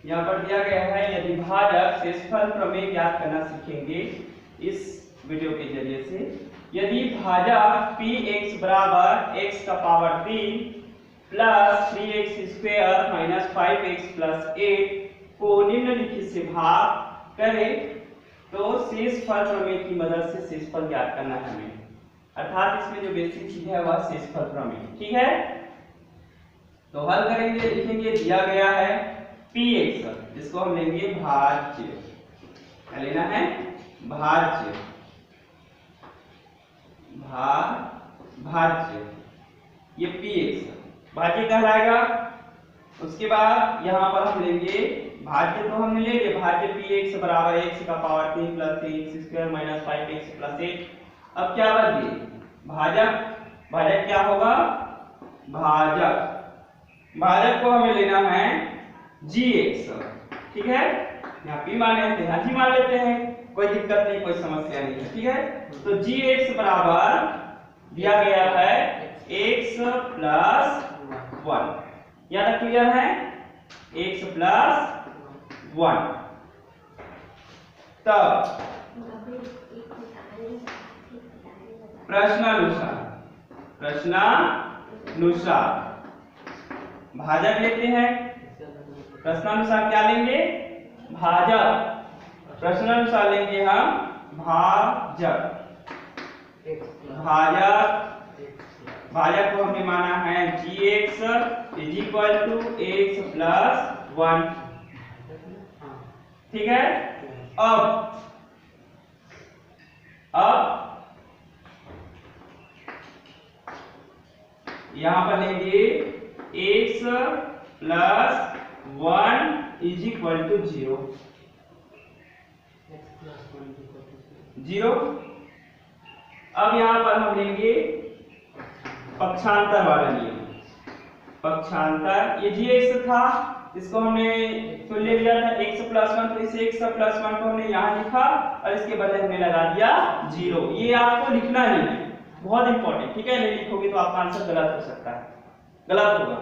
यहाँ पर दिया गया है यदि भाजक शेषफल प्रमेय ज्ञात करना सीखेंगे इस वीडियो के जरिए से। यदि भाजक px बराबर x का power 3 plus 3x square minus 5x plus 8 को निम्नलिखित से भाग करें तो शेषफल प्रमेय की मदद से शेषफल ज्ञात करना है हमें। अर्थात इसमें जो बेसिक चीज है वह शेषफल प्रमेय। ठीक है, तो हल करेंगे, लिखेंगे दिया गया है px, जिसको हम लेंगे भाज्य। क्या लेना है? भाज्य। भाज्य ये px भाज्य कहलाएगा। उसके बाद यहाँ पर हम लेंगे भाज्य, तो हमने ले लिया भाज्य px बराबर x का power 3 plus 3x square minus 5x plus 8। अब क्या बच गई? भाजक। भाजक क्या होगा? भाजक को हमें लेना है gx। ठीक है, यहाँ p माने हैं, यहाँ g मान लेते हैं, कोई दिक्कत नहीं, कोई समस्या नहीं है। ठीक है, तो gx बराबर दिया गया है x प्लस 1। यहाँ तक क्लियर है? x plus 1। तब प्रश्नानुसार भाजक लेते हैं। प्रश्नानुसार क्या लेंगे? भाजक। प्रश्नानुसार लेंगे हम भाजक। भाजक को हमने माना है gx is equal to x plus 1। ठीक है, अब यहां पर लेंगे x plus 1 is equal to 0। अब यहां पर हम लेंगे पक्षांतर वाला नियम। पक्षांतर, ये gx था, इसको हमने तुल्य लिया था x प्लस 1, तो इसे x प्लस 1 को हमने यहाँ लिखा और इसके बदले हमने लगा दिया 0। ये आपको लिखना ही है, बहुत इंपॉर्टेंट। ठीक है, नहीं लिखोगे तो आपका आंसर गलत हो सकता है, गलत होगा।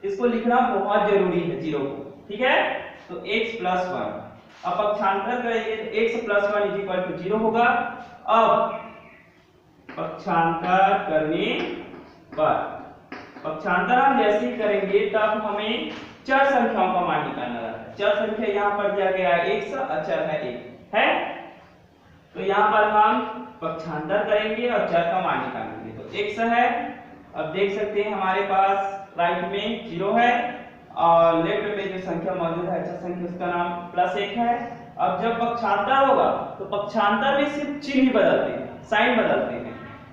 इसको लिखना बहुत जरूरी है 0 को। ठीक है, तो x प्लस 1। अब पक्षांतर करेंगे तो x plus 1 is equal to 0 होगा। अब पक्षांतर करने पर, पक्षांतर हम जैसे ही करेंगे तब हमें चर संख्याओं का मान निकालना रहता है। चर संख्या यहाँ पर दिया गया है x, अचर है 1 है, तो यहाँ पर हम पक्षांतर करेंगे और चर का मान निकालेंगे। तो x है, अब देख सकते हैं हमारे पास राइट में 0 है और लेफ्ट में जो संख्या मौजूद है अचर संख्या उसका नाम प्लस 1 है। अब जब पक्षांतर होगा तो पक्षांतर में सिर्फ चिन्ह ही बदलते हैं, साइन बदलते हैं।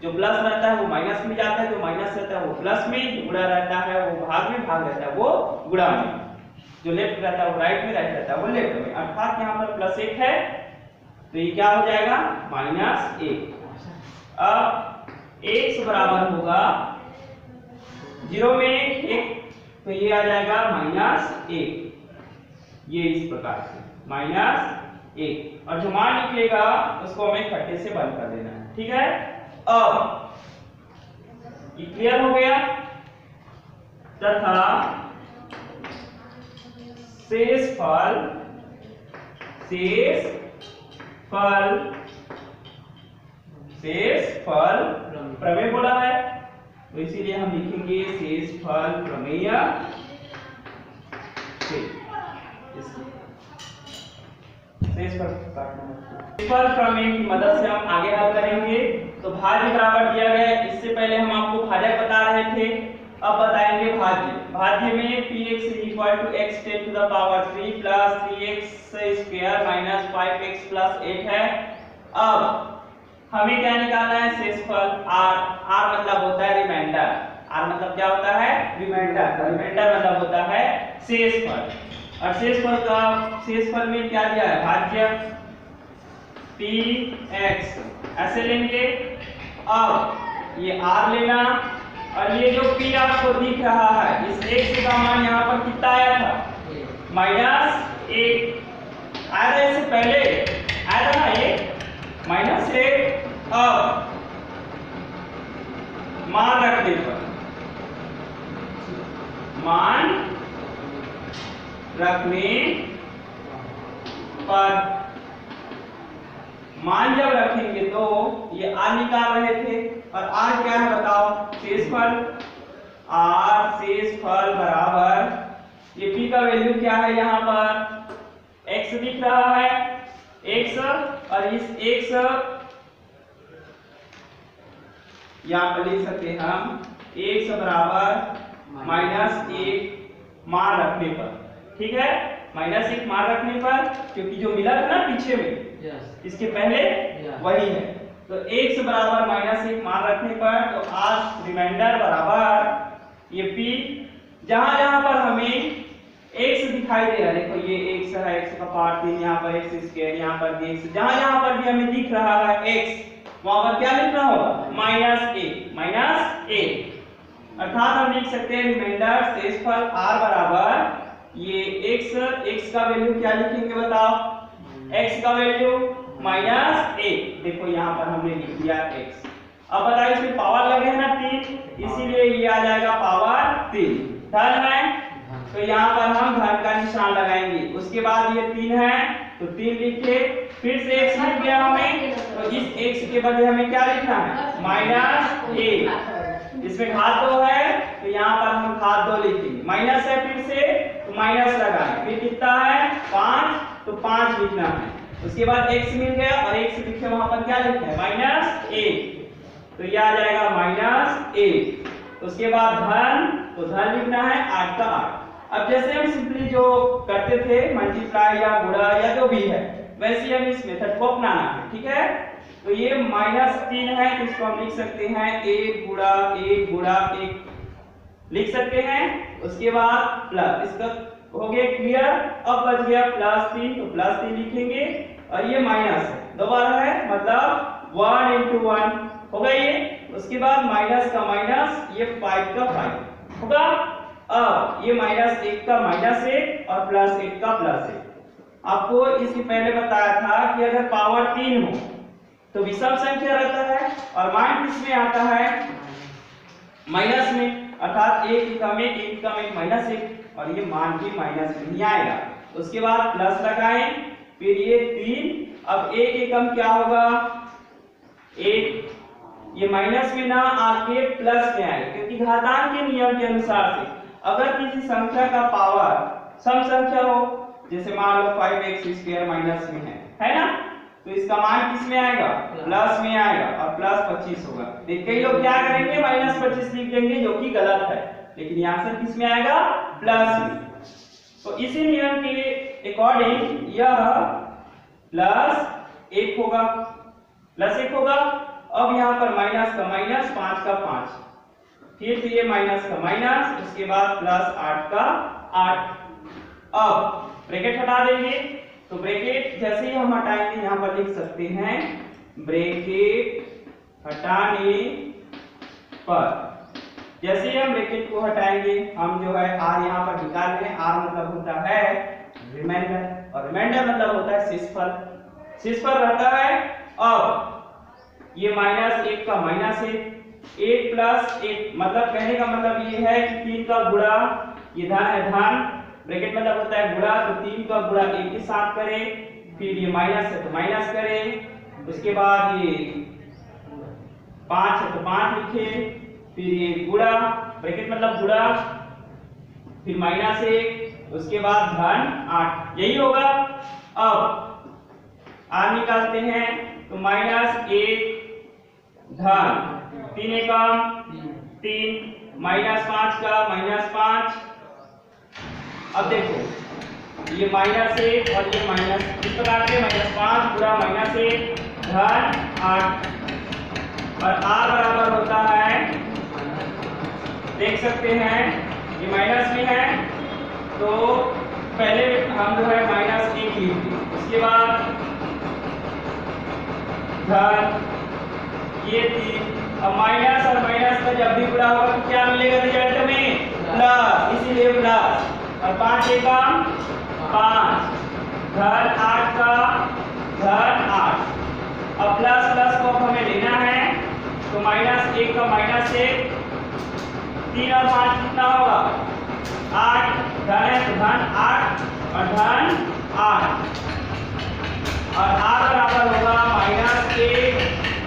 जो प्लस रहता है वो माइनस में जाता है, जो माइनस रहता है वो प्लस में, जो गुणा रहता है वो भाग में, भाग रहता है वो गुणा में, जो लेफ्ट रहता है वो राइट में, राइट रहता है वो लेफ्ट में। अर्थात यहाँ पर प्लस 1 है तो ये क्या हो जाएगा? माइनस 1। अब x बराबर होगा 0 में 1, तो ये आ जाएगा माइनस 1। ये इस प्रकार से माइनस 1, और जो मान निकलेगा उसको हमें खट्टे से बंद कर देना है। ठीक है, अब ये क्लियर हो गया। तथा शेषफल प्रमेय बोला है, तो इसीलिए हम लिखेंगे शेषफल प्रमेय। शेषफल प्रमेय की मदद से हम आगे हल करेंगे। तो भाज्य बराबर दिया गया, इससे पहले हम आपको भाजक बता रहे थे, अब बताएंगे भाज्य। भाज्य में px equal to x ten to the power 3 plus 3x square minus 5x plus 8 है। अब हमें क्या निकालना है? शेषफल r। r मतलब होता है रिमाइंडर। r मतलब क्या होता है? रिमाइंडर। रिमाइंडर मतलब होता है शेषफल। और शेषफल में क्या दिया है? भाज्य px ऐसे लेंगे। अब ये r लेना, और ये जो p आपको दिख रहा है, इस x का मान यहाँ पर कितना आया था? -1 आया था। इससे पहले आया था ना ये -1। अब मान रखने पर, मान रखने पर, मान जब रखेंगे तो ये r निकाल रहे थे और r क्या है बताओ, शेषफल। r शेषफल बराबर ये p का वैल्यू क्या है, यहाँ पर x दिख रहा है, x, और इस x यहाँ पर लिख सकते हैं हम x बराबर -1 मान रखने पर, ठीक है, -1 मान रखने पर, क्योंकि जो मिला था ना पीछे में इसके पहले वही है, तो x बराबर -1 मान रखने पर, तो r रिमाइंडर बराबर ये p, जहां जहां पर हमें x दिखाई दे रहा है, देखो ये x है, x का पार्ट 3, यहाँ पर x स्क्वायर, यहाँ पर भी x, जहां जहां पर भी हमें दिख रहा है x, वहां पर क्या लिखना होगा, -1, अर्थात हम लिख सकते हैं रिमाइंडर शेषफल r बराबर ये x का वैल्यू क्या लिखेंगे बताओ, x का वैल्यू -1, देखो यहाँ पर हमने लिख दिया x। अब बताइए इसमें पावर लगे हैं ना 3, इसीलिए ये आ जाएगा पावर 3, धन है, तो यहाँ पर हम धन का निशान लगाएंगे। उसके बाद ये 3 है तो 3 लिखे, फिर से x मिल गया हमें, तो इस x के बदले हमें क्या लिखना है, -1, इसमें घात 2 है तो यहाँ पर हम घात 2 लिखेंगे, माइनस है फिर से तो माइनस लगाएं, फिर कितना है 5, तो 5 लिखना है। उसके बाद x मिल गया और x लिखे, वहां पर क्या लिखना है -1, तो ये आ जाएगा -1। उसके बाद धन, तो धन लिखना है 8 का 8। अब जैसे हम सिंपली जो करते थे मल्टीप्लाई या गुणा या जो भी है, वैसे हम इस मेथड को अपनाना है, ठीक है। तो ये -3 है तो इसको हम लिख सकते हैं 1 गुणा 1 गुणा 1 लिख सकते हैं। उसके बाद प्लस, इसका हो गया क्लियर। अब बच गया +3, तो +3 लिखेंगे और ये माइनस है, दोबारा है मतलब 1 × 1 होगा ये। उसके बाद माइनस का माइनस, ये 5 का 5 होगा। अब ये -1 का -1 और +1 का +1। आपको इसके पहले बताया था कि अगर पावर 3 हो तो विषम संख्या रहता है और मान किसमें आता है, माइनस में, अर्थात 1 कम 1 कम 1 -1, और ये मान भी माइनस में ही आएगा। उसके बाद प्लस लगाएं, फिर ये 3, अब 1 एकम क्या होगा 1, ये माइनस में ना आके प्लस में आए, क्योंकि घातांक के नियम के अनुसार से अगर किसी संख्या का पावर सम संख्या हो, जैसे मान लो 5x² माइनस में है ना, तो इसका मान किस में आएगा, प्लस में आएगा और +25 होगा। कई लोग क्या करेंगे -25 लिख देंगे, जो कि गलत है, लेकिन ये आंसर किस में आएगा, प्लस में। तो इसी नियम के अकॉर्डिंग यह +1 होगा, +1 होगा। अब यहाँ पर माइनस का माइनस, 5 का 5, फिर से ये माइनस का माइनस, उसके बाद +8 का 8। अब ब्रैकेट हटा देंगे, तो ब्रैकेट जैसे ही हम हटाएंगे यहाँ पर लिख सकते हैं ब्रैकेट हटाने पर, जैसे ही हम ब्रैकेट को हटाएंगे हम जो है r यहाँ पर निकाल रहे हैं। r मतलब होता है रिमाइंडर और रिमाइंडर मतलब होता है शेषफल, शेषफल रहता है। अब ये -1 का -1, 1 + 1 मतलब कहने का मतलब ये है कि 3 का गुणा, ये धन है धन, ब्रैकेट मतलब होता है गुणा, तो 3 का गुणा 1 के साथ करें, फिर ये माइनस है तो माइनस करें, उसके बाद ये 5 है तो 5 लिखे, फिर ये गुणा, ब्रैकेट मतलब गुणा, फिर -1, उसके बाद धन 8, यही होगा। अब r निकालते हैं तो -1 धन 3 एकम 3, -5 का -5। अब देखो ये -1 और ये माइनस, इस प्रकार से -5 गुणा -1 धन 8, और r बराबर होता है, देख सकते हैं ये माइनस में है तो पहले हम जो है -1 लिखते, उसके बाद धन ये 3। अब माइनस और माइनस का जब भी गुणा होगा तो क्या मिलेगा रिजल्ट में, प्लस, इसीलिए प्लस। और 5 एकम 5, धन 8 का धन 8। अब प्लस प्लस को हमें लेना है तो -1 का -1, 3 और 5 कितना होगा 8 धन है तो धन 8 और धन 8 और r बराबर होगा -1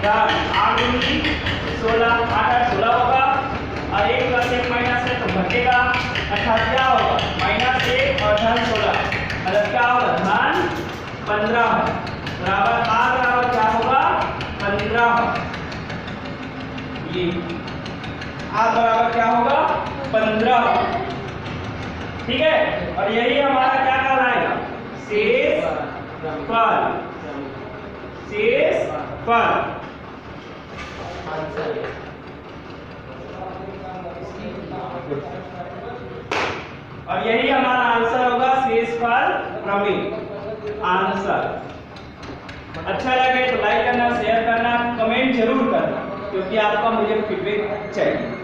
धन 8 दूनी 16 8 8 16 होगा और 1 प्लस 1 माइनस है तो घटेगा अर्थात क्या होगा -1 और धन 16 मतलब क्या होगा धन 15 बराबर r बराबर क्या होगा 15 ये r बराबर क्या होगा 15 ठीक है और यही हमारा क्या कहलाएगा शेषफल और यही हमारा आंसर होगा शेषफल प्रमेय आंसर। अच्छा लगे तो लाइक करना शेयर करना कमेंट जरूर करना क्योंकि आपका मुझे फीडबैक चाहिए।